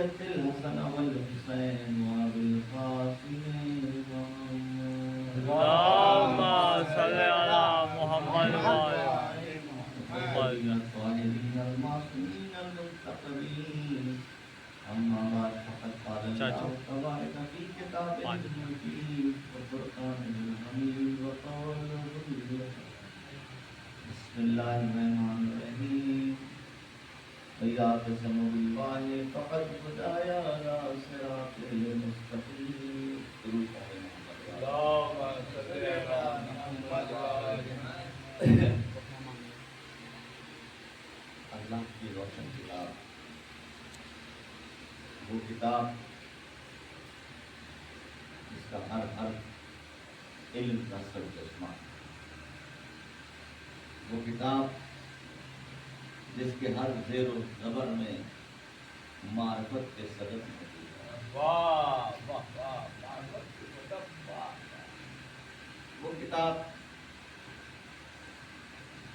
وصية الحسن والحسين وبالقاسم اللهم صل على محمد وعلى الطاهرين المعصومين المنتقبين. أما بعد فقد قال الله تبارك في كتابه المجيد وفرقانه الحميد وقوله بسم الله الرحمن الرحيم وإذا اعتصموا بالله فقد هدايا إلى صراط مستقيم. اللهم صل على محمد وعلى اللہ کی روشن کتاب، وہ کتاب جس کا ہر حرف علم کا سرچشمہ، وہ کتاب جس کے ہر زیر و زبر میں معرفت کے صدق موجود ہے۔ واہ واہ واہ، معرفت کے صدق، واہ۔ وہ کتاب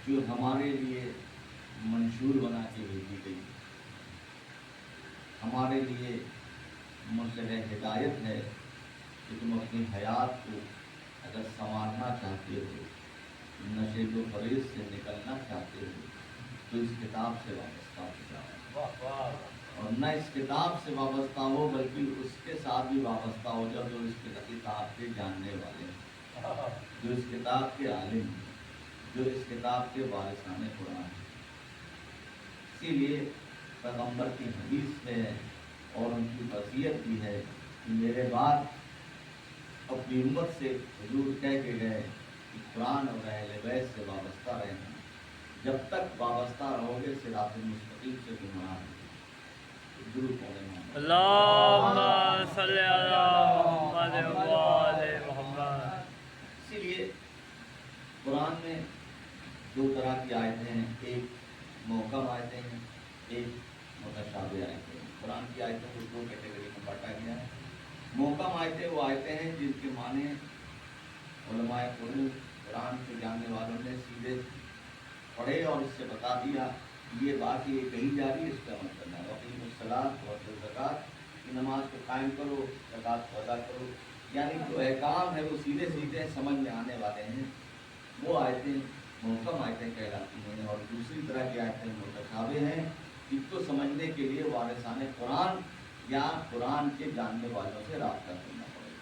جو ہمارے لیے منشور بنا کے بھیجی گئی، ہمارے لیے مرشد ہدایت ہے کہ تم اپنی حیات کو اگر سنوارنا چاہتے ہو، نشے و فریب سے نکلنا چاہتے ہو، تو اس کتاب سے وابستہ ہو جاؤ، اور نہ اس کتاب سے وابستہ ہو بلکہ اس کے ساتھ بھی وابستہ ہو جاؤ جو اس کتاب کے جاننے والے ہیں، جو اس کتاب کے عالم ہیں، جو اس کتاب کے وارثان قرآن ہیں۔ اسی لیے پیغمبر کی حدیث ہے اور ان کی وصیت بھی ہے کہ میرے بعد اپنی امت سے حضور کہہ کے گئے کہ قرآن اور اہل بیت سے وابستہ رہنا، جب تک وابستہ رہو گے صراط مستقیم سے گمراہ ہوگے۔ درود پڑھیں محمد۔ اللهم صل على محمد وعلى محمد۔ اسی لیے قرآن میں دو طرح کی آیتیں ہیں، ایک محکم آیتیں ہیں، ایک متشابہ آیتیں ہیں۔ قرآن کی آیتوں کو دو کیٹیگری میں بانٹا گیا ہے۔ محکم آیتیں وہ آیتیں ہیں جن کے معنی علماء قرآن کے جاننے والوں نے سیدھے پڑھے اور اس سے بتا دیا یہ بات یہ کہی جا رہی ہے، اس کا عمل کرنا ہے۔ وقیم الصلاۃ وآتوا الزکوٰۃ، کی نماز کو قائم کرو، زکوٰۃ کو ادا کرو، یعنی جو احکام ہے وہ سیدھے سیدھے سمجھ میں آنے والے ہیں، وہ آیتیں محکم آیتیں کہلاتی ہیں۔ اور دوسری طرح کی آیتیں متشابہ ہیں، اس کو سمجھنے کے لیے وارثان قرآن یا قرآن کے جاننے والوں سے رابطہ کرنا پڑے گا۔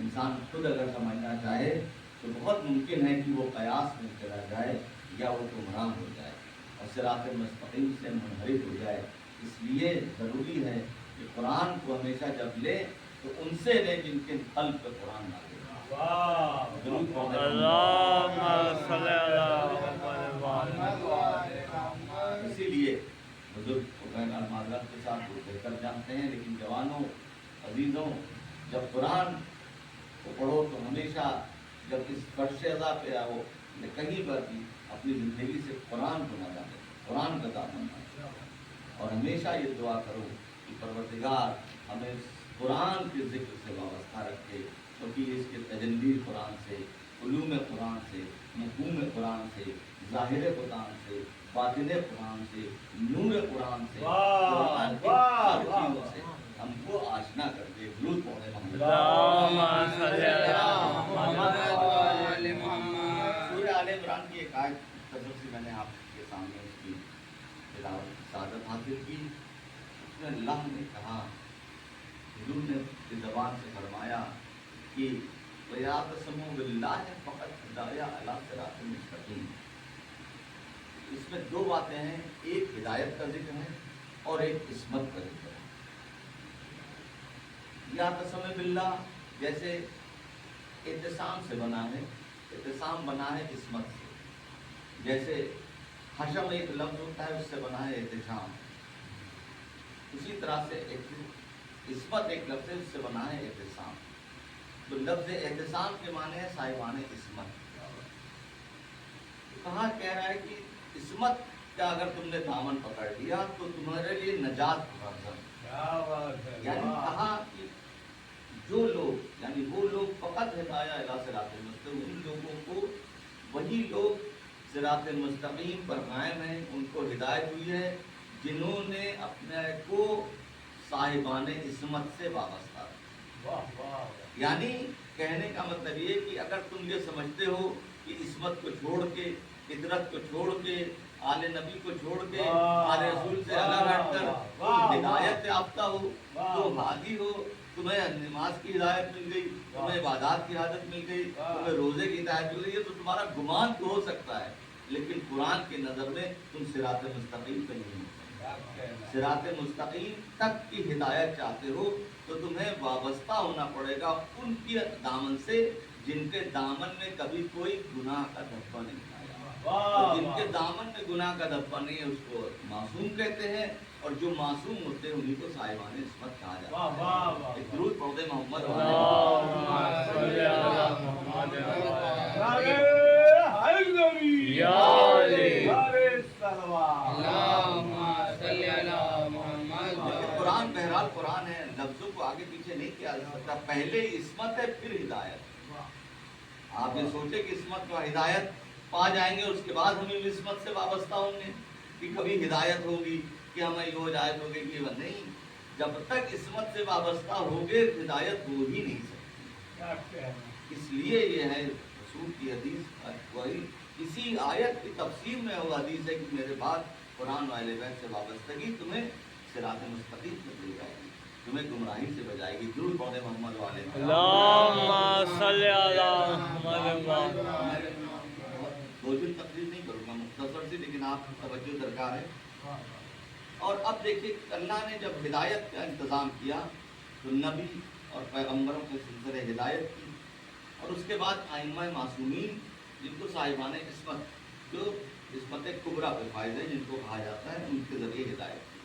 انسان خود اگر سمجھنا چاہے تو بہت ممکن ہے کہ وہ قیاس میں چلا جائے یا وہ گمراہ ہو جائے اور صراط مستقیم سے منحرف ہو جائے۔ اس لیے ضروری ہے کہ قرآن کو ہمیشہ جب لے تو ان سے لے جن کے قلب پہ قرآن نازل ہو۔ اللهم صل على محمد وعلى محمد۔ اسی لیے بزرگ معذرت کے ساتھ وہ بہتر جانتے ہیں، لیکن جوانوں عزیزوں، جب قرآن کو پڑھو تو ہمیشہ جب اس فرش ادا پہ آؤ کہیں پر بھی اپنی زندگی سے قرآن کو نہ جانے، قرآن کا دامن نہ چھوڑو، اور ہمیشہ یہ دعا کرو کہ پروردگار ہمیں قرآن کے ذکر سے وابستہ رکھے، کیونکہ اس کے تجلی قرآن سے، علوم قرآن سے، مفہوم قرآن سے، ظاہر قرآن سے، باطن قرآن سے، نور قرآن سے، قرآن کی ہر چیزوں سے ہم کو آشنا کر دے۔ درود پڑھیں محمد۔ اللهم صل على محمد وعلى محمد۔ سورہ آل عمران کی ایک آیت مختصر سی میں نے آپ کے سامنے اس کی تلاوت کی سعادت حاصل کی۔ اس میں اللہ نے کہا، حضور نے اپنی زبان سے فرمایا کہ وَيَعْتَصِمُوا بِاللَّهِ فَقَدْ هُدِيَ إِلَىٰ صِرَاطٍ مُّسْتَقِيمٍ۔ اس میں دو باتیں ہیں، ایک ہدایت کا ذکر ہے اور ایک عصمت کا ذکر ہے۔ یعتصم باللہ جیسے اعتصام سے بنا ہے، اعتصام بنا ہے عصمت سے، جیسے حشم ایک لفظ ہوتا ہے اس سے بنا ہے احتشام، اسی طرح سے عصمت ایک لفظ ہے اس سے بنا ہے اعتصام۔ تو لفظ احتسام کے معنی ہے صاحبان عصمت۔ کہاں کہہ رہا ہے کہ عصمت کا اگر تم نے دامن پکڑ لیا تو تمہارے لیے نجات معظم، یعنی کہا کہ جو لوگ، یعنی وہ لوگ فقط ہدایہ الی صراط مستقیم، ان لوگوں کو، وہی لوگ صراط مستقیم پر قائم ہیں، ان کو ہدایت ہوئی ہے جنہوں نے اپنے کو صاحبان عصمت سے وابستہ رہے۔ واہ واہ یعنی کہنے کا مطلب یہ کہ اگر تم یہ سمجھتے ہو کہ عصمت کو چھوڑ کے، فطرت کو چھوڑ کے، آل نبی کو چھوڑ کے، آل رسول سے الگ ہٹ کر تم ہدایت یافتہ ہو، تو ہادی ہو، تمہیں نماز کی ہدایت مل گئی، تمہیں عبادات کی ہدایت مل گئی، تمہیں روزے کی ہدایت مل گئی، یہ تو تمہارا گمان تو ہو سکتا ہے، لیکن قرآن کی نظر میں تم صراط مستقیم پہ نہیں ہو۔ صراط مستقیم تک کی ہدایت چاہتے ہو تو تمہیں وابستہ ہونا پڑے گا ان کی دامن سے جن کے دامن میں کبھی کوئی گناہ کا دھبا نہیں آیا، اور جن کے دامن میں گناہ کا دھبا نہیں ہے اس کو معصوم کہتے ہیں، اور جو معصوم ہوتے ہیں انہیں کو صاحبان عصمت کہا جاتا ہے۔ ایک درود پڑھ دیں محمد قرآن بہرحال قرآن ہے، لفظوں کو آگے پیچھے نہیں کیا جا سکتا، پہلے عصمت ہے پھر ہدایت۔ آپ یہ سوچے کہ عصمت و ہدایت پا جائیں گے اس کے بعد ہم عصمت سے وابستہ ہوں گے کہ کبھی ہدایت ہوگی کہ ہمیں یہ ہدایت ہوگی کہ نہیں، جب تک عصمت سے وابستہ ہوگے ہدایت ہو ہی نہیں سکتی۔ اس لیے یہ ہے رسول کی حدیث، وہی اسی آیت کی تفسیر میں وہ حدیث ہے کہ میرے بعد قرآن و اہل بیت سے وابستگی تمہیں صراط مستقیم پر لے جائے گی، تمہیں گمراہی سے بچائے گی۔ درود پڑھ دیں محمد والے اللہم صلی علی محمد۔ دو دن تقریر نہیں کروں گا، مختصر سی، لیکن آپ کی توجہ درکار ہے۔ اور اب دیکھیے اللہ نے جب ہدایت کا انتظام کیا تو نبی اور پیغمبروں کے سلسلے ہدایت کی، اور اس کے بعد ائمہ معصومین جن کو صاحبان عصمت، جو عصمت کبریٰ پہ فائز ہیں جن کو کہا جاتا ہے، ان کے ذریعے ہدایت کی۔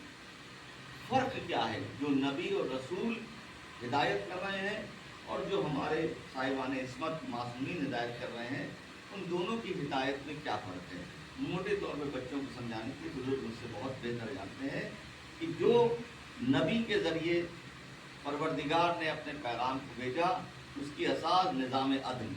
فرق کیا ہے؟ جو نبی اور رسول ہدایت کر رہے ہیں اور جو ہمارے صاحبان عصمت معصومین ہدایت کر رہے ہیں، ان دونوں کی ہدایت میں کیا فرق ہے؟ موٹے طور پہ بچوں کو سمجھانے کے بزرگ ان سے بہت بہتر جانتے ہیں کہ جو نبی کے ذریعے پروردگار نے اپنے پیغام کو بھیجا، اس کی اساس نظام عدل،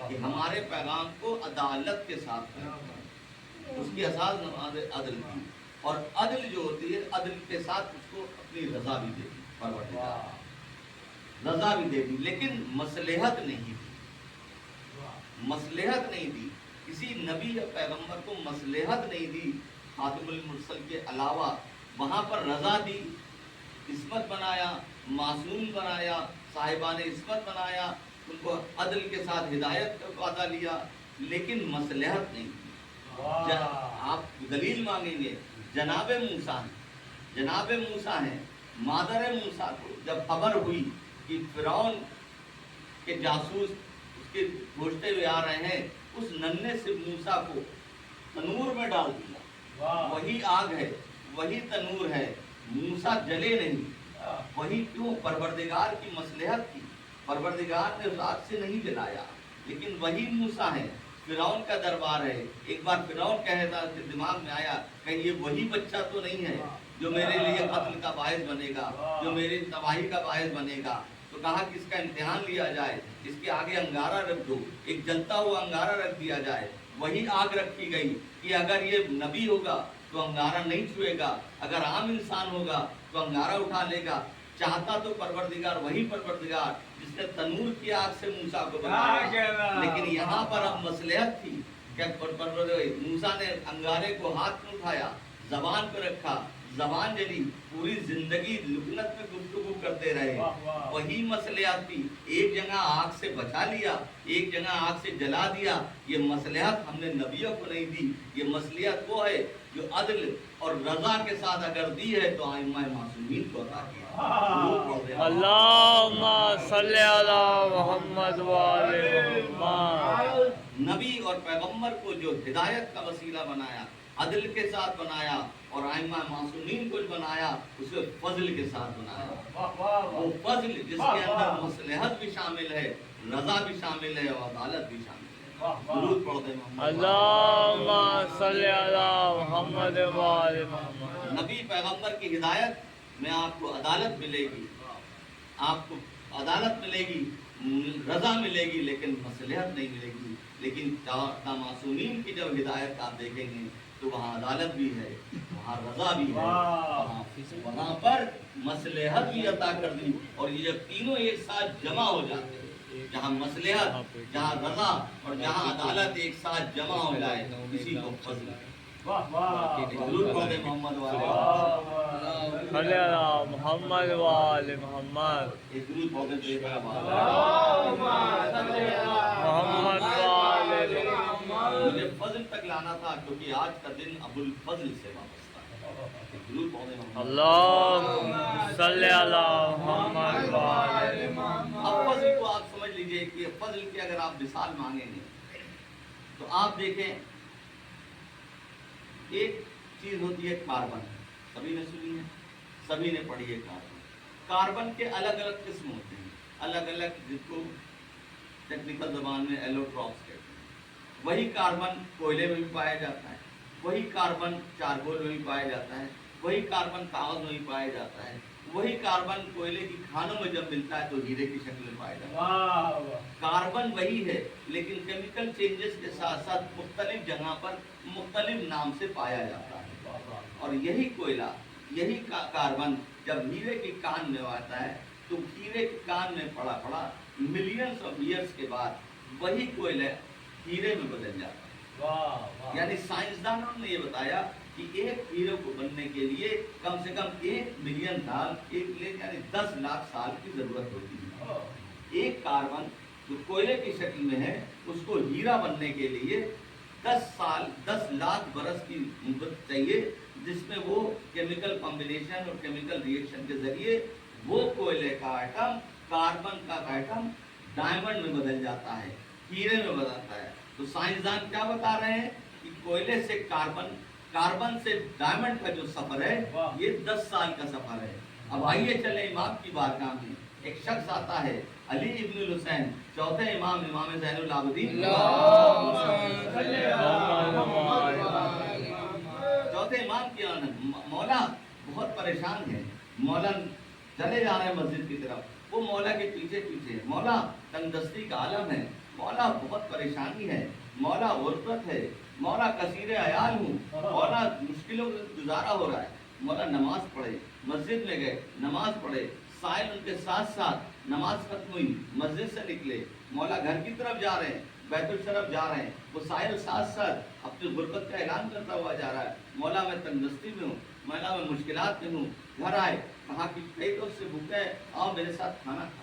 کہ ہمارے پیغام کو عدالت کے ساتھ پہنچانا، اس کی اساس نماز عدل تھی، اور عدل جو ہوتی ہے عدل کے ساتھ اس کو اپنی رضا بھی دے دی، پروردگار رضا بھی دے دی، لیکن مصلحت نہیں دی، مصلحت نہیں دی، کسی نبی یا پیغمبر کو مصلحت نہیں دی خاتم المرسل کے علاوہ، وہاں پر رضا دی، عصمت بنایا، معصوم بنایا، صاحبان عصمت بنایا، ان کو عدل کے ساتھ ہدایت کا وعدہ لیا، لیکن مصلحت نہیں دی۔ آپ دلیل مانگیں گے، جناب موسیٰ ہیں، مادر موسیٰ کو جب خبر ہوئی کہ فرعون کے جاسوس اس کے گھوشتے ہوئے آ رہے ہیں، اس ننھے سے موسیٰ کو تنور میں ڈال دیا، وہی آگ ہے، وہی تنور ہے، موسیٰ جلے نہیں، وہی کیوں؟ پروردگار کی مصلحت تھی، پروردگار نے اس آگ سے نہیں جلایا، لیکن وہی موسیٰ ہے، فرعون کا دربار ہے۔ ایک بار فرعون کہتا کہ دماغ میں آیا کہ یہ وہی بچہ تو نہیں ہے جو میرے لیے قتل کا باعث بنے گا، جو میری تباہی کا باعث بنے گا، تو کہا کہ اس کا امتحان لیا جائے، اس کے آگے انگارہ رکھ دو، ایک جلتا ہوا انگارہ رکھ دیا جائے، وہی آگ رکھی گئی کہ اگر یہ نبی ہوگا تو انگارہ نہیں چھوئے گا، اگر عام انسان ہوگا تو انگارہ اٹھا لے گا۔ چاہتا تو پروردگار وہی پروردگار جس نے تنور کی آگ سے موسیٰ کو بچایا، لیکن یہاں پر اب مصلحت تھی کہ موسیٰ نے انگارے کو ہاتھ میں اٹھایا، زبان پہ رکھا، زبان جلی، پوری زندگی لکنت میں گفتگو کرتے رہے، وہی مصلحت تھی، ایک جگہ آگ سے بچا لیا، ایک جگہ آگ سے جلا دیا۔ یہ مصلحت ہم نے نبیوں کو نہیں دی، یہ مصلحت وہ ہے جو عدل اور رضا کے ساتھ اگر دی ہے تو ائمہ معصومین کو عطا کی۔ اللہم صلی علی محمد وآل محمد۔ نبی اور پیغمبر کو جو ہدایت کا وسیلہ بنایا، عدل کے ساتھ بنایا، اور ائمہ معصومین کو بنایا، اسے فضل کے ساتھ بنایا۔ وہ فضل جس کے اندر مصلحت بھی شامل ہے، رضا بھی شامل ہے، اور عدالت بھی شامل ہے۔ درود پڑھ دیں محمد۔ اللہم صلی علی محمد وآل محمد۔ نبی پیغمبر کی ہدایت میں آپ کو عدالت ملے گی، آپ کو عدالت ملے گی، رضا ملے گی، لیکن مصلحت نہیں ملے گی۔ لیکن معصومین کی جب ہدایت آپ دیکھیں گے تو وہاں عدالت بھی ہے، وہاں رضا بھی ہے، وہاں پر مصلحت بھی عطا کر دی. اور یہ جب تینوں ایک ساتھ جمع ہو جاتے ہیں، جہاں مصلحت، جہاں رضا اور جہاں عدالت ایک ساتھ جمع ہو جائے، اسی کو فضل ہے. ضرور پڑھیں محمد والے صلی اللہ محمد وآل محمد. ایک درود پڑھ کے دیکھ رہا محمد وآل محمد. مجھے فضل تک لانا تھا کیونکہ آج کا دن ابو الفضل سے وابستہ ہے. ایک درود پڑھیں محمد. اللہم صلی اللہ محمد وآل محمد. اب فضل کو آپ سمجھ لیجئے کہ فضل کی اگر آپ مثال مانگیں گے تو آپ دیکھیں ایک چیز ہوتی ہے کاربن. سبھی نے سنی ہے، سبھی نے پڑھی ہے کاربن. کاربن کے الگ الگ قسم ہوتے ہیں، الگ الگ، جس کو ٹیکنیکل زبان میں ایلوٹراپس کہتے ہیں. وہی کاربن کوئلے میں بھی پایا جاتا ہے، وہی کاربن چارکول میں بھی پایا جاتا ہے، وہی کاربن کاغذ میں بھی پایا جاتا ہے، وہی کاربن کوئلے کی کھانوں میں جب ملتا ہے تو ہیرے کی شکل میں پایا جاتا ہے. کاربن وہی ہے لیکن کیمیکل چینجز کے ساتھ ساتھ مختلف جگہ پر مختلف نام سے پایا جاتا ہے. اور یہی کوئلہ، یہی کاربن جب ہیرے کی کان میں آتا ہے تو ہیرے کی کان میں پڑا ملینز آف ایئرس کے بعد وہی کوئلہ ہیرے میں بدل جاتا ہے. یعنی سائنسدانوں نے یہ بتایا کہ ایک ہیرے کو بننے کے لیے کم سے کم 1 ملین سال، یعنی 10 لاکھ سال کی ضرورت ہوتی ہے. ایک کاربن جو کوئلے کی شکل میں ہے اس کو ہیرا بننے کے لیے 10 لاکھ برس کی مدت چاہیے، جس میں وہ کیمیکل کمبینیشن اور کیمیکل ری ایکشن کے ذریعے وہ کوئلے کا ایٹم، کاربن کا ایٹم ڈائمنڈ میں بدل جاتا ہے، ہیرے میں بدلتا ہے. تو سائنسدان کیا بتا رہے ہیں کہ کوئلے سے کاربن سے ڈائمنڈ کا جو سفر ہے یہ 10 سال کا سفر ہے. اب آئیے چلیں امام کی بارگاہ میں. ایک شخص آتا ہے علی ابن الحسین، چوتھے امام، امام زین العابدین، چوتھے امام کی آنند. مولا بہت پریشان ہے، مولا چلے جا رہے ہیں مسجد کی طرف، وہ مولا کے پیچھے پیچھے. مولا تنگ دستی کا عالم ہے، مولا بہت پریشانی ہے، مولا غربت ہے، مولا کثیر عیال ہوں، مولا مشکلوں سے گزارا ہو رہا ہے. مولا نماز پڑھے، مسجد میں گئے، نماز پڑھے، سائل ان کے ساتھ ساتھ نماز ختم ہوئی، مسجد سے نکلے، مولا گھر کی طرف جا رہے ہیں، بیت الشرف جا رہے ہیں، وہ سائل ساتھ ساتھ اپنی غربت کا اعلان کرتا ہوا جا رہا ہے. مولا میں تنگ دستی میں ہوں، مولا میں مشکلات میں ہوں. گھر آئے، کہا کہ کئی تو اس سے بھوکے، آؤ میرے ساتھ کھانا کھا.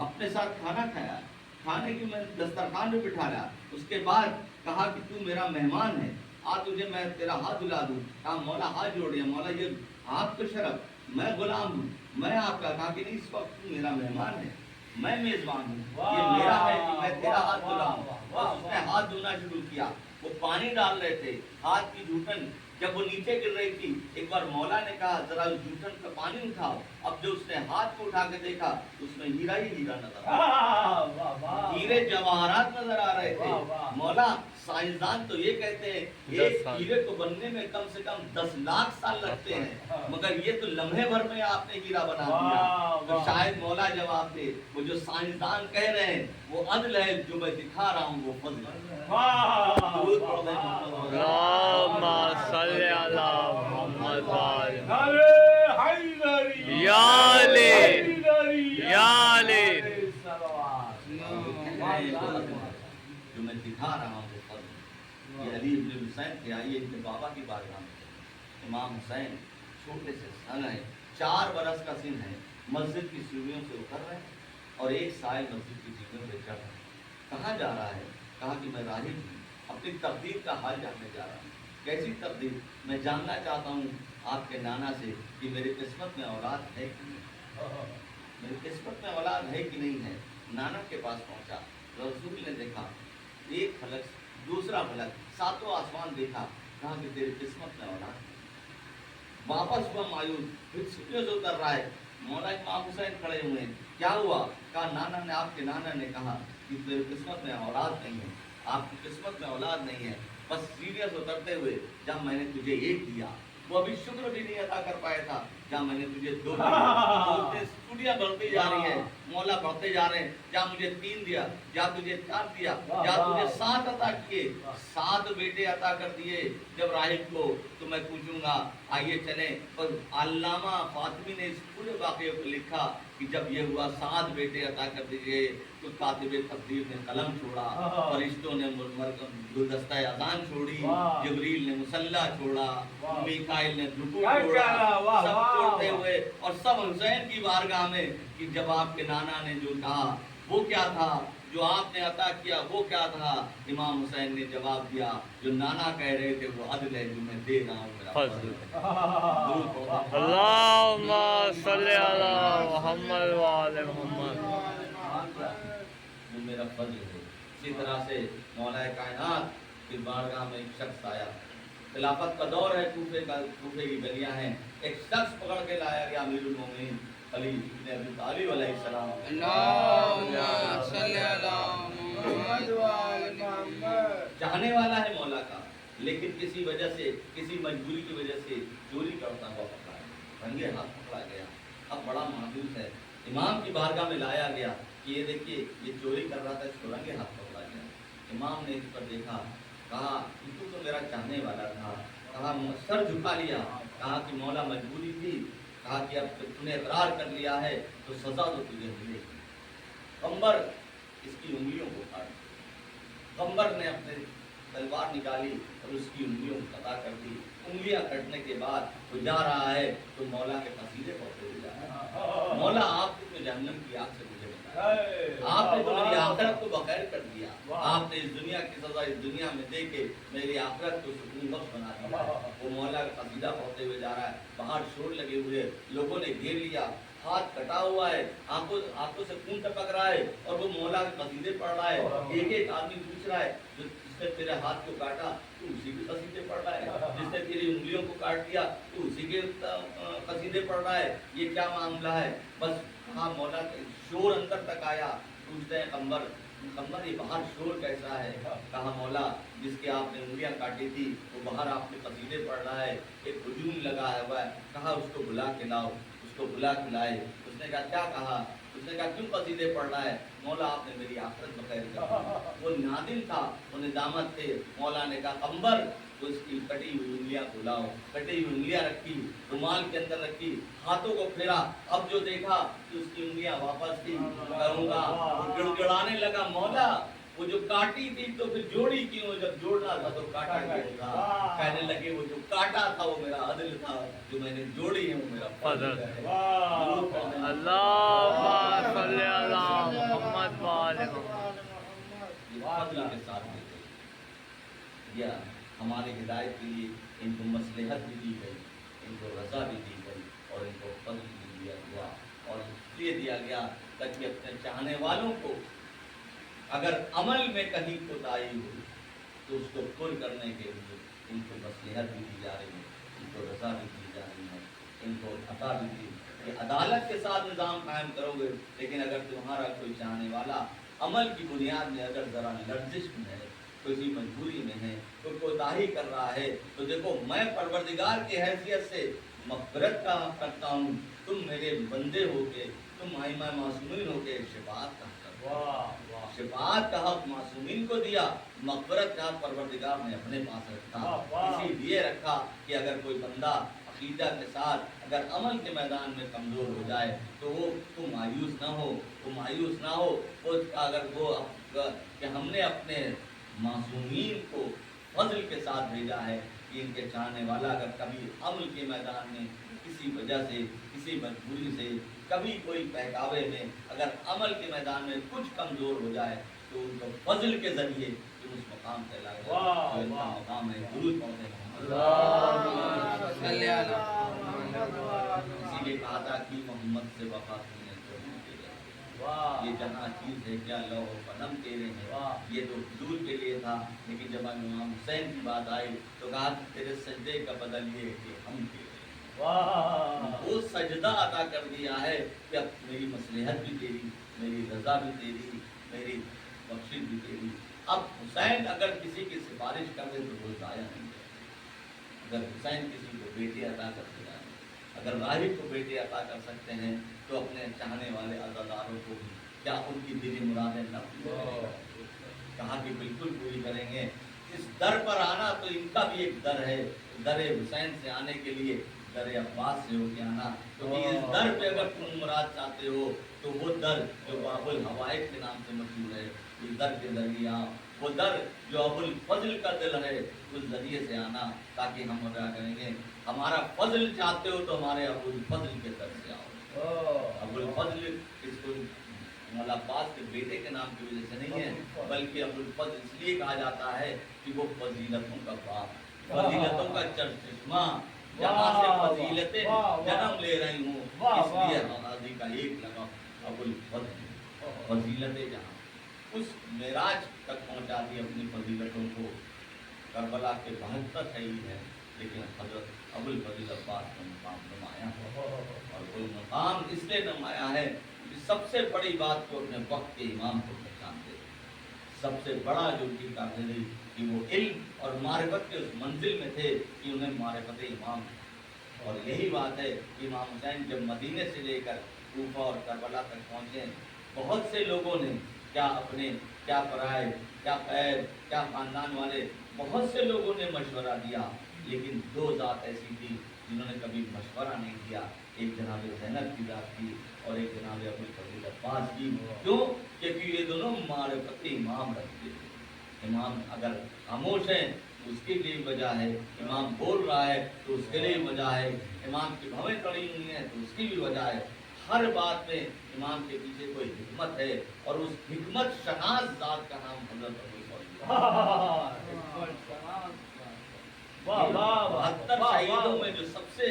اپنے ساتھ کھانا کھایا، کھانے کی میں دسترخوان میں بٹھایا. اس کے بعد کہا کہ تو میرا مہمان ہے، آ تجھے میں تیرا ہاتھ دلا دوں. کہا مولا ہاتھ جوڑ دیا. مولا یہ ہاتھ تو شرف، میں غلام ہوں، میں آپ کا. کہا کہ نہیں، اس وقت تو میرا مہمان ہے، میں میزبان ہوں، یہ میرا ہے کہ میں تیرا ہاتھ دلاؤں. اس نے ہاتھ دھونا شروع کیا. وہ پانی ڈال رہے تھے، ہاتھ کی جھوٹن جب وہ نیچے گر رہی تھی، ایک بار مولا نے کہا ذرا اس جھوٹن کا پانی اٹھاؤ. اب جو اس نے ہاتھ کو اٹھا کے دیکھا اس میں ہیرا ہی ہیرا نظر آیا، ہیرے جواہرات نظر آ رہے تھے. مولا سائنسدان تو یہ کہتے ہیں ایک ہیرے کو بننے میں کم سے کم 10 لاکھ سال لگتے ہیں، مگر یہ تو لمحے بھر میں آپ نے ہیرا بنا دیا. تو شاید مولا جواب دے، وہ جو سائنسدان کہہ رہے ہیں وہ عدل ہے، جو میں دکھا رہا ہوں وہ فضل ہے. اللہم صلی اللہ محمد وآل محمد. یا علی یا علی. جو میں دکھا رہا ہوں وہ فضل. یہ علی ابن حسین تھے. آئیے ابن بابا کی بارگاہ میں. امام حسین چھوٹے سے سن ہے، 4 برس کا سن ہے، مسجد کی سیڑھیوں سے اتر رہے ہیں اور ایک سائل مسجد کی سیڑھیوں پہ چڑھ رہے ہیں. کہاں جا رہا ہے؟ کہا کہ میں راہب ہوں، اپنی تقدیر کا حال جاننے جا رہا ہوں. کیسی تقدیر؟ میں جاننا چاہتا ہوں آپ کے نانا سے کہ میری قسمت میں اولاد ہے کہ نہیں، میری قسمت میں اولاد ہے کہ نہیں ہے. نانا کے پاس پہنچا، رسول نے دیکھا ایک فلک، دوسرا فلک، 7واں آسمان دیکھا. کہا کہ تیری قسمت میں اولاد ہے. واپس ہوا مایوس، پھر سیڑھیوں سے اتر رہا ہے. مولا امام حسین کھڑے ہوئے ہیں. کیا ہوا؟ کہا نانا نے، آپ کے نانا نے کہا کہ میری قسمت میں اولاد نہیں ہے، آپ کی قسمت میں اولاد نہیں ہے. بس سیڑھیوں سے اترتے ہوئے جب میں نے تجھے ایک دیا، وہ ابھی شکر بھی نہیں ادا کر پایا تھا جہاں میں نے تجھے 2 دیا، اسٹوڈیاں بڑھتی جا رہی ہے، مولا بڑھتے جا رہے ہیں، جہاں مجھے 3 دیا، جہاں تجھے 4 دیا، جہاں تجھے 7 عطا کیے، 7 بیٹے عطا کر دیے جب راہب کو، تو میں پوچھوں گا آئیے چلیں۔ اور علامہ فاطمی نے اس پورے واقعے کو لکھا کہ جب یہ ہوا 7 بیٹے عطا کر دیے تو کاتب تقدیر نے قلم چھوڑا، فرشتوں نے گلدستہ اذان چھوڑی، جبریل نے مصلی چھوڑا، میکائیل نے رکوع چھوڑا، سب چھوڑتے ہوئے اور سب حسین کی بارگاہ میں کہ جب آپ کے نانا نے جو کہا وہ کیا تھا، جو آپ نے عطا کیا وہ کیا تھا، امام حسین نے جواب دیا جو نانا کہہ رہے تھے وہ عدل ہے جو میں دے رہا ہوں میرا فضل ہے۔ اللہم صلی علی محمد و آل محمد۔ وہ میرا فضل ہے۔ اسی طرح سے مولا کائنات کی بارگاہ میں ایک شخص آیا، خلافت کا دور ہے، کوفے کی گلیاں ہیں، ایک شخص پکڑ کے لایا گیا امیر المومنین علی ابن ابی طالب علیہ السلام، اللہم صلی علی محمد و آل محمد۔ چاہنے والا ہے مولا کا، لیکن کسی وجہ سے، کسی مجبوری کی وجہ سے چوری کرتا ہوا پکڑا ہے، رنگے ہاتھ پکڑا گیا، اب بڑا مایوس ہے، امام کی بارگاہ میں لایا گیا کہ یہ دیکھیے یہ چوری کر رہا تھا، اس کو رنگے ہاتھ پکڑا گیا۔ امام نے اس پر دیکھا، کہا تو میرا چاہنے والا تھا، کہا سر جھکا لیا، کہا کہ مولا مجبوری تھی، کہا کہ اب تم نے اقرار کر لیا ہے تو سزا تو تجھے ملے گی۔ قمبر اس کی انگلیوں کو کاٹ دیا، قمبر نے اپنے تلوار نکالی اور اس کی انگلیوں کو قطع کر دی، انگلیاں کٹنے کے بعد وہ جا رہا ہے تو مولا کے قصیدے پڑھتے ہوئے جا رہا ہے، مولا آپ نے جہنم کی آگ سے مجھے بچایا، آپ نے تو میری آخرت کو بخیر کر دیا، آپ نے اس دنیا کی سزا اس دنیا میں دے کے میری آخرت کو سکون بخش بنا دیا۔ وہ مولا کا قصیدہ پڑھتے ہوئے جا رہا ہے، باہر شور لگے ہوئے، لوگوں نے گھیر لیا، ہاتھ کٹا ہوا ہے، آنکھوں سے خون ٹپک رہا ہے اور وہ مولا کے قصیدے پڑھ رہا ہے۔ ایک ایک آدمی پوچھ رہا ہے جس نے تیرے ہاتھ کو کاٹا تو اسی کے قصیدے پڑھ رہا ہے، جس نے تیری انگلیوں کو کاٹ دیا تو اسی کے قصیدے پڑھ رہا ہے، یہ کیا معاملہ ہے؟ بس ہاں مولا کے شور اندر تک آیا، پوچھتے ہیں قمبر یہ باہر شور کیسا ہے؟ کہا مولا جس کے آپ نے انگلیاں کاٹی تھی وہ باہر آپ کے قصیدے پڑھ رہا ہے، ایک ہجوم لگا ہوا ہے، کہا اس کو بلا کے لاؤ، اس کو بلا کے لائے، اس نے کہا کیا کہا؟ اس نے کہا کیوں قصیدے پڑھ رہا ہے؟ مولا آپ نے میری آخرت بخیر کر دی۔ وہ نادم تھا، وہ ندامت تھے، مولا نے کہا قمبر تو اس کی کٹی ہوئی انگلیاں کو لاؤ، کٹی ہوئی انگلیاں رکھی، رومال کے اندر رکھی، ہاتھوں کو پھیرا، اب جو دیکھا کہ اس کی انگلیاں واپس تھی، کروں گا، وہ گڑ گڑانے لگا مولا وہ جو کاٹی تھی تو پھر جوڑی کیوں، جب جوڑنا تھا تو کاٹا کیوں تھا؟ کہنے لگے وہ جو کاٹا تھا وہ میرا عدل تھا، جو میں نے جوڑی ہے وہ میرا فضل ہے۔ اللہم صلی علی محمد و آل محمد۔ فضل کے ساتھ دیتے ہیں، یا ہمارے ہدایت کے لیے ان کو مصلحت بھی دی گئی، ان کو رضا بھی دی گئی اور ان کو فضل بھی دیا گیا، اور اس لیے دیا گیا تاکہ اپنے چاہنے والوں کو اگر عمل میں کہیں کوتاہی ہو تو اس کو پر کرنے کے لیے ان کو مصلحت بھی دی جا رہی ہے، ان کو رضا بھی دی جا رہی ہے، ان کو عطا بھی دی۔ کہ عدالت کے ساتھ نظام قائم کرو گے، لیکن اگر تمہارا کوئی چاہنے والا عمل کی بنیاد میں اگر ذرا لرزش میں ہے، کسی مجبوری میں ہے، کوئی کوتاہی کر رہا ہے، تو دیکھو میں پروردگار کی حیثیت سے مغفرت کا کرتا ہوں، تم میرے بندے ہو کے، تم ائمہ معصومین ہو کے شفاعت کا حق کرو۔ شفاعت کا حق معصومین کو دیا، مغفرت کا حق پروردگار نے اپنے پاس رکھا، اسی لیے رکھا کہ اگر کوئی بندہ عقیدہ کے ساتھ اگر عمل کے میدان میں کمزور ہو جائے تو مایوس نہ ہو، وہ اگر وہ کہ ہم نے اپنے معصومین کو فضل کے ساتھ بھیجا ہے کہ ان کے چاہنے والا اگر کبھی عمل کے میدان میں کسی وجہ سے، کسی مجبوری سے، کبھی کوئی بہکاوے میں اگر عمل کے میدان میں کچھ کمزور ہو جائے تو ان کو فضل کے ذریعے تم اس مقام پہ لا گئے، جو ان کا مقام ہے درود پڑھتے ہیں۔ اسی لیے کہا تھا کہ محمد سے وفا تم نے تو نہیں کی، یہ جہاں چیز ہے کیا لوح و قلم تیرے ہیں، یہ تو حضور کے لیے تھا، لیکن جب امام حسین کی بات آئی تو کہا کہ تیرے سجدے کا بدل یہ ہے کہ ہم تیرے ہیں۔ وہ سجدہ عطا کر دیا ہے کہ اب میری مصلحت بھی تیری، میری رضا بھی تیری، میری بخشش بھی تیری۔ اب حسین اگر کسی کی سفارش کر دے تو وہ ضائع نہیں ہے، اگر حسین کسی کو بیٹے عطا کر دیا اگر راہب کو بیٹے عطا کر سکتے ہیں تو اپنے چاہنے والے عزاداروں کو بھی کیا ان کی دلی مرادیں نہ پوری کریں گے؟ کہا کہ بالکل پوری کریں گے۔ اس در پر آنا تو ان کا بھی ایک در ہے، در حسین سے آنے کے لیے در عباس سے ہو کے آنا، کیونکہ اس در پہ اگر تم مراد چاہتے ہو تو وہ در جو باب الحوائج کے نام سے مشہور ہے، اس در کے ذریعے آؤ، وہ در جو ابو الفضل کا دل ہے اس ذریعے سے آنا، تاکہ ہم ادا کریں گے ہمارا فضل چاہتے ہو تو ہمارے ابو الفضل کے در سے آؤ۔ ابو الفضل اس کو مولا عباس کے بیٹے کے نام کی وجہ سے نہیں ہے، بلکہ ابو الفضل اس لیے کہا جاتا ہے کہ وہ فضیلتوں کا باپ، فضیلتوں کا چشمہ، جہاں سے فضیلتیں جنم لے رہی ہوں، اس لیے غازی کا ایک لقب ابو الفضل، فضیلتیں جہاں اس معراج تک پہنچا دی اپنی فضیلتوں کو۔ کربلا کے 72 شہید ہیں، لیکن حضرت ابو الفضل عباس کا مقام نمایاں ہے، اور وہ مقام اس لیے نمایاں ہے کہ سب سے بڑی بات کو اپنے وقت کے امام کو پہچانتے، سب سے بڑا جو ان کی کامیابی کہ وہ علم اور معرفت کے اس منزل میں تھے کہ انہیں معرفت امام، اور یہی بات ہے کہ امام حسین جب مدینے سے لے کر کوفہ اور کربلا تک پہنچے، بہت سے لوگوں نے کیا اپنے کیا پرائے کیا قید کیا خاندان والے بہت سے لوگوں نے مشورہ دیا، لیکن دو ذات ایسی تھی جنہوں نے کبھی مشورہ نہیں کیا، ایک جناب زینب کی ذات تھی اور ایک جناب ابو الفضل عباس کی۔ کیوں؟ کیونکہ یہ دونوں معرفت امام رکھتے تھے۔ امام اگر خاموش ہیں تو اس کے لیے وجہ ہے، امام بول رہا ہے تو اس کے لیے وجہ ہے، امام کی بھویں کڑی ہوئی ہیں تو اس کی بھی وجہ ہے۔ ہر بات میں امام کے پیچھے کوئی حکمت ہے، اور اس حکمت شناس ذات کا نام حضرت ابو الفضل۔ 72 شہیدوں میں جو سب سے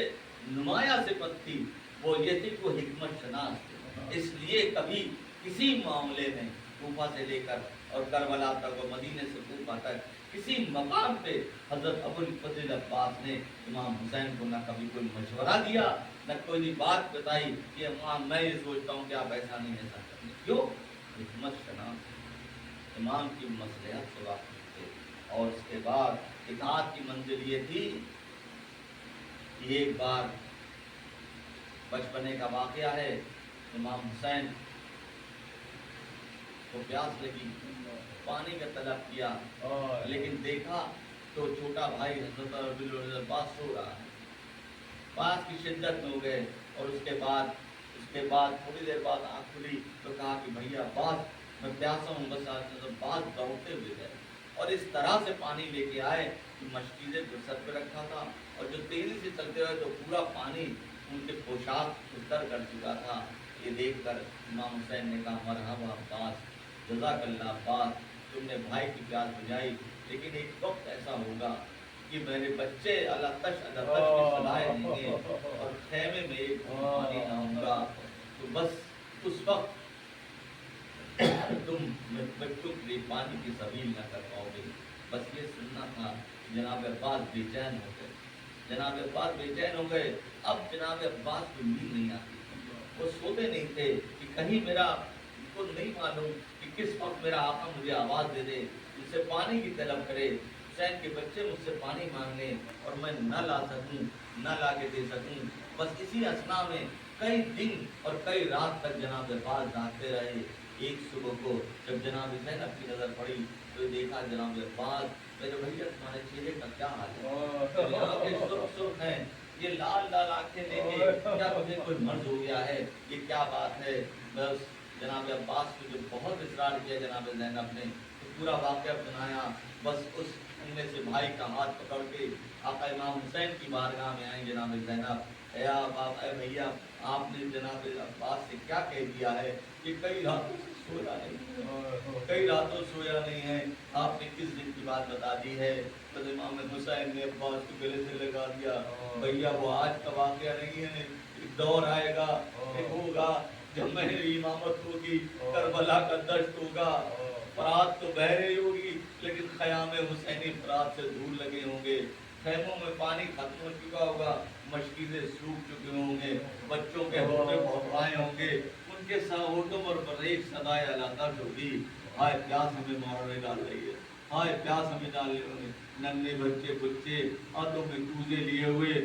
نمایاں صفت تھی وہ یہ تھی کہ وہ حکمت شناس تھے، اس لیے کبھی کسی معاملے میں کوفہ سے لے کر اور کربلا تک اور مدینے سے کوفہ تک کسی مقام پہ حضرت ابو الفضل عباس نے امام حسین کو نہ کبھی کوئی مشورہ دیا، نہ کوئی بات بتائی کہ امام میں یہ سوچتا ہوں کہ آپ ایسا نہیں ایسا کریں۔ کیوں؟ حکمت شناس، امام کی مصلحت سے واقف تھے۔ اور اس کے بعد اطاعت کی منزل یہ تھی کہ ایک بار بچپنے کا واقعہ ہے، امام حسین کو پیاس لگی، پانی کا طلب کیا، لیکن دیکھا تو چھوٹا بھائی حضرت ابو الفضل عباس سو رہا ہے، پیاس کی شدت میں ہو گئے، اور اس کے بعد تھوڑی دیر بعد آنکھ کھلی تو کہا کہ بھیا عباس میں پیاسا ہوں، بس عباس دوڑتے ہوئے گئے اور اس طرح سے پانی لے کے آئے کہ مشکیزیں جو سر پہ رکھا تھا، اور جو تیزی سے چلتے ہوئے تو پورا پانی ان کے پوشاک اتر کر چکا تھا۔ یہ دیکھ کر امام حسین نے کہا مرحبا عباس، جزاک اللہ عباس، تم نے بھائی کی پیاس بجھائی، لیکن ایک وقت ایسا ہوگا کہ میرے بچے اللہ تش میں سلائے دیں گے اور خیمے میں ایک پانی نہ ہوگا، تو بس اس وقت تم بچوں کے لیے پانی کی سبیل نہ کر پاؤ گے۔ بس یہ سننا تھا۔ جناب عباس بے چین ہو گئے، جناب عباس بے چین ہو گئے۔ اب جناب عباس کو نیند نہیں آتی، وہ سوتے نہیں تھے کہ کہیں میرا کو نہیں معلوم کہ کس وقت میرا آقا مجھے آواز دے دے، مجھ سے پانی کی طلب کرے، حسین کے بچے مجھ سے پانی مانگنے اور میں نہ لا سکوں، نہ لا کے دے سکوں۔ بس اسی اثنا میں کئی دن اور کئی رات تک جناب عباس جاگتے رہے۔ ایک صبح کو جب جناب زینب کی نظر پڑی تو دیکھا جناب عباس، میرے بھیا تمہارے چہرے کا کیا حال ہے؟ میری آنکھیں سرخ سرخ ہیں، یہ لال لال آنکھیں لے کے کیا تمہیں کوئی مرض ہو گیا ہے؟ یہ کیا بات ہے؟ بس جناب عباس کو جو بہت اصرار کیا جناب زینب نے تو پورا واقعہ سنایا۔ بس اس ان میں سے بھائی کا ہاتھ پکڑ کے آقا امام حسین کی بارگاہ میں آئیں جناب زینب، اے باپ اے بھیا، آپ نے جناب عباس سے کیا کہہ دیا ہے کہ کئی راتوں سے سویا نہیں، کئی راتوں سویا نہیں ہے، آپ نے کس دن کی بات بتا دی ہے؟ بس امام حسین نے عباس کو گلے سے لگا دیا، بھیا وہ آج کا واقعہ نہیں ہے، ایک دور آئے گا، ایک ہوگا جب میری امامت ہوگی، کربلا کا دشت ہوگا، فرات تو بہ رہی ہوگی لیکن خیام حسینی فرات سے دور لگے ہوں گے، خیموں میں پانی ختم ہو چکا ہوگا، مشکیزیں سوکھ چکے ہوں گے، بچوں کے ہوٹے بھوٹوائے ہوں گے، ان کے ہوٹوں پر بریک صدائے علاقہ ہوگی، ہائے پیاس ہمیں مارنے ڈال رہی ہے، ہائے پیاس ہمیں ڈال رہی ہے، ننے بچے ہاتھوں میں کوزے لیے ہوئے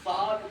7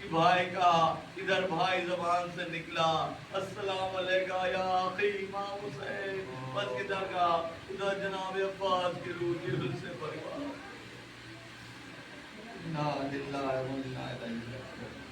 کہ بھائی کہا، ادھر بھائی زبان سے نکلا السلام علیکہ یا اخی امام حسین، بس ادھر کہا، ادھر جناب عباس کی روح دل سے پرواز، انا للہ و انا الیہ راجعون۔